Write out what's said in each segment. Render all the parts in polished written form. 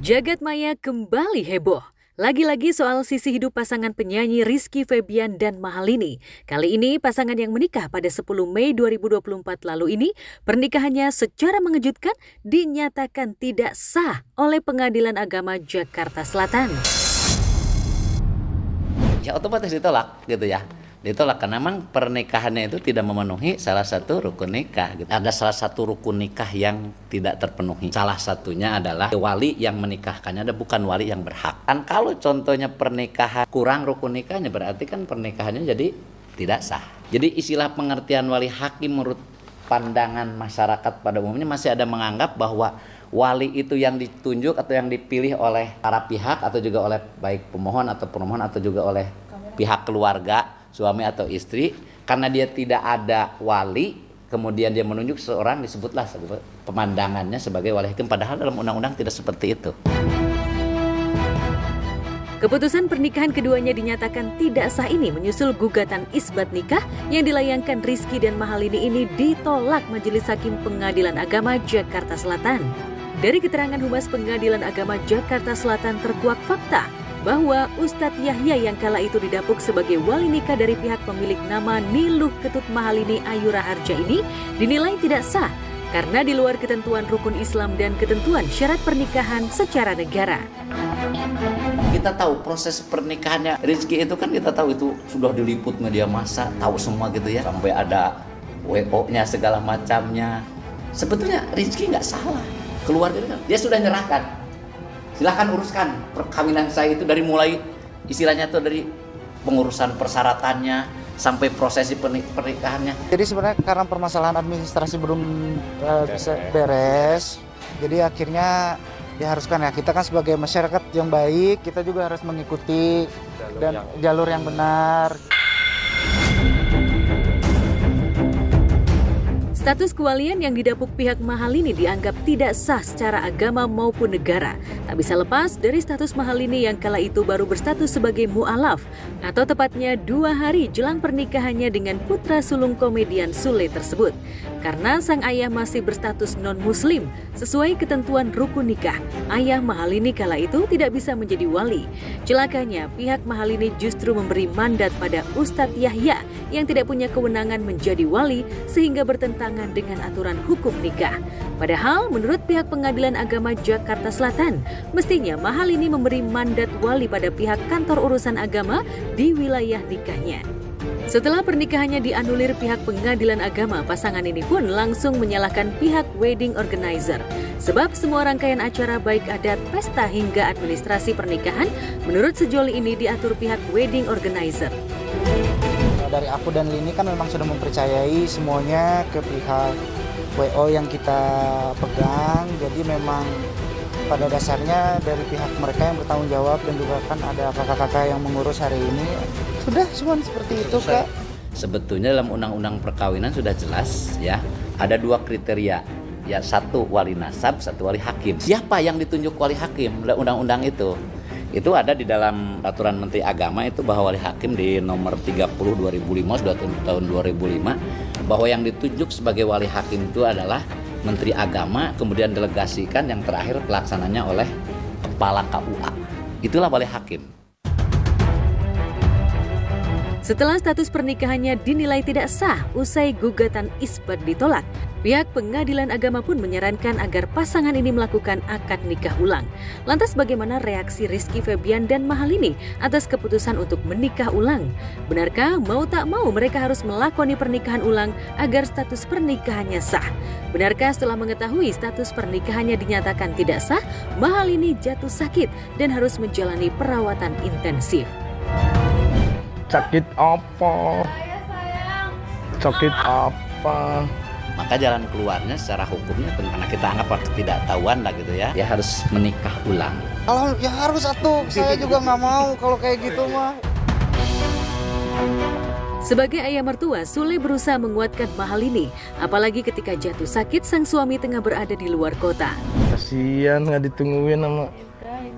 Jagat maya kembali heboh. Lagi-lagi soal sisi hidup pasangan penyanyi Rizky Febian dan Mahalini. Kali ini pasangan yang menikah pada 10 Mei 2024 lalu ini, pernikahannya secara mengejutkan dinyatakan tidak sah oleh Pengadilan Agama Jakarta Selatan. Ya otomatis ditolak gitu ya. Ditolak karena memang pernikahannya itu tidak memenuhi salah satu rukun nikah gitu. Ada salah satu rukun nikah yang tidak terpenuhi. Salah satunya adalah wali yang menikahkannya ada bukan wali yang berhak. Kan kalau contohnya pernikahan kurang rukun nikahnya berarti kan pernikahannya jadi tidak sah. Jadi istilah pengertian wali hakim menurut pandangan masyarakat pada umumnya masih ada menganggap bahwa wali itu yang ditunjuk atau yang dipilih oleh para pihak atau juga oleh baik pemohon atau pemohon atau juga oleh pihak keluarga suami atau istri, karena dia tidak ada wali, kemudian dia menunjuk seorang disebutlah pemandangannya sebagai wali hakim, padahal dalam undang-undang tidak seperti itu. Keputusan pernikahan keduanya dinyatakan tidak sah ini menyusul gugatan isbat nikah yang dilayangkan Rizky dan Mahalini ini ditolak Majelis Hakim Pengadilan Agama Jakarta Selatan. Dari keterangan Humas Pengadilan Agama Jakarta Selatan terkuak fakta bahwa Ustadz Yahya yang kala itu didapuk sebagai wali nikah dari pihak pemilik nama Niluh Ketut Mahalini Ayu Raharja ini dinilai tidak sah karena di luar ketentuan rukun Islam dan ketentuan syarat pernikahan secara negara. Kita tahu proses pernikahannya Rizky itu kan kita tahu itu sudah diliput media massa, tahu semua gitu ya, sampai ada WO-nya segala macamnya. Sebetulnya Rizky nggak salah, keluarga dia sudah nyerahkan. Silahkan uruskan perkawinan saya itu dari mulai istilahnya tuh dari pengurusan persyaratannya sampai prosesi pernikahannya. Jadi sebenarnya karena permasalahan administrasi belum bisa beres, jadi akhirnya diharuskan ya kita kan sebagai masyarakat yang baik kita juga harus mengikuti jalur yang benar. Status kewalian yang didapuk pihak Mahalini dianggap tidak sah secara agama maupun negara. Tak bisa lepas dari status Mahalini yang kala itu baru berstatus sebagai mu'alaf, atau tepatnya 2 hari jelang pernikahannya dengan putra sulung komedian Sule tersebut. Karena sang ayah masih berstatus non-muslim, sesuai ketentuan rukun nikah, ayah Mahalini kala itu tidak bisa menjadi wali. Celakanya, pihak Mahalini justru memberi mandat pada Ustadz Yahya yang tidak punya kewenangan menjadi wali sehingga bertentangan dengan aturan hukum nikah. Padahal menurut pihak Pengadilan Agama Jakarta Selatan, mestinya Mahalini memberi mandat wali pada pihak kantor urusan agama di wilayah nikahnya. Setelah pernikahannya dianulir pihak Pengadilan Agama, pasangan ini pun langsung menyalahkan pihak wedding organizer. Sebab semua rangkaian acara baik adat, pesta hingga administrasi pernikahan menurut sejoli ini diatur pihak wedding organizer. Dari aku dan Lini kan memang sudah mempercayai semuanya ke pihak WO yang kita pegang. Jadi memang pada dasarnya dari pihak mereka yang bertanggung jawab dan juga kan ada kakak-kakak yang mengurus hari ini. Sudah cuma seperti itu Kak. Sebetulnya dalam undang-undang perkawinan sudah jelas ya, ada 2 kriteria. Ya, 1 wali nasab, 1 wali hakim. Siapa yang ditunjuk wali hakim dalam undang-undang itu? Itu ada di dalam Peraturan Menteri Agama itu bahwa wali hakim di nomor 30 2005 sudah tahun 2005 bahwa yang ditunjuk sebagai wali hakim itu adalah Menteri Agama, kemudian delegasikan yang terakhir pelaksananya oleh Kepala KUA. Itulah wali hakim. Setelah status pernikahannya dinilai tidak sah usai gugatan isbat ditolak, pihak Pengadilan Agama pun menyarankan agar pasangan ini melakukan akad nikah ulang. Lantas bagaimana reaksi Rizky Febian dan Mahalini atas keputusan untuk menikah ulang? Benarkah mau tak mau mereka harus melakoni pernikahan ulang agar status pernikahannya sah? Benarkah setelah mengetahui status pernikahannya dinyatakan tidak sah, Mahalini jatuh sakit dan harus menjalani perawatan intensif? Sakit apa? Sakit apa? Maka jalan keluarnya secara hukumnya karena kita anggap ketidaktahuan lah gitu ya. Dia harus menikah ulang. Kalau ya harus satu, saya juga nggak mau kalau kayak gitu mah. Sebagai ayah mertua, Sule berusaha menguatkan Mahalini, apalagi ketika jatuh sakit sang suami tengah berada di luar kota. Kasian nggak ditungguin sama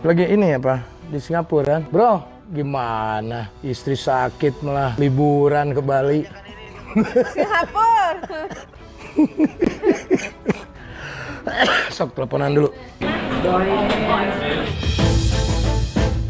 lagi ini ya Pak di Singapura kan? Bro, gimana? Istri sakit malah liburan ke Bali. Singapura. Sok teleponan dulu.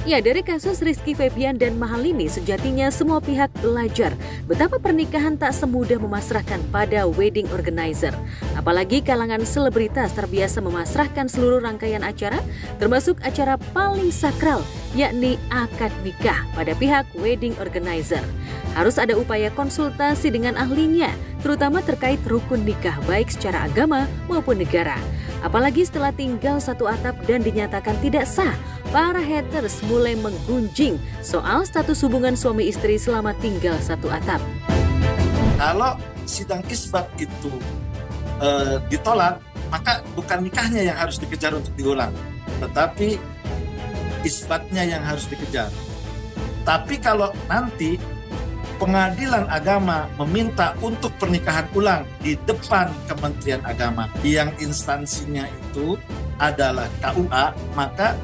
Ya, dari kasus Rizky Febian dan Mahalini, sejatinya semua pihak belajar betapa pernikahan tak semudah memasrahkan pada wedding organizer. Apalagi kalangan selebritas terbiasa memasrahkan seluruh rangkaian acara, termasuk acara paling sakral, yakni akad nikah pada pihak wedding organizer. Harus ada upaya konsultasi dengan ahlinya, terutama terkait rukun nikah baik secara agama maupun negara. Apalagi setelah tinggal satu atap dan dinyatakan tidak sah, para haters mulai menggunjing soal status hubungan suami istri selama tinggal satu atap. Kalau sidang isbat itu ditolak, maka bukan nikahnya yang harus dikejar untuk diulang, tetapi isbatnya yang harus dikejar. Tapi kalau nanti Pengadilan Agama meminta untuk pernikahan ulang di depan Kementerian Agama yang instansinya itu adalah KUA, maka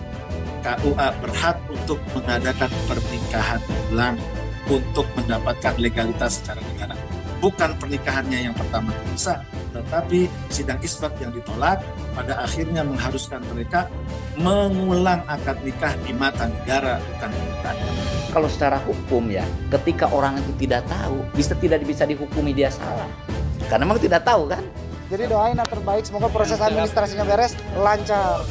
KUA berhak untuk mengadakan pernikahan ulang untuk mendapatkan legalitas secara negara. Bukan pernikahannya yang pertama bisa, tetapi sidang isbat yang ditolak pada akhirnya mengharuskan mereka mengulang akad nikah di mata negara, bukan di mata agama. Kalau secara hukum ya, ketika orang itu tidak tahu, tidak bisa dihukumi dia salah. Karena memang tidak tahu kan. Jadi doain yang terbaik, semoga proses administrasinya beres, lancar.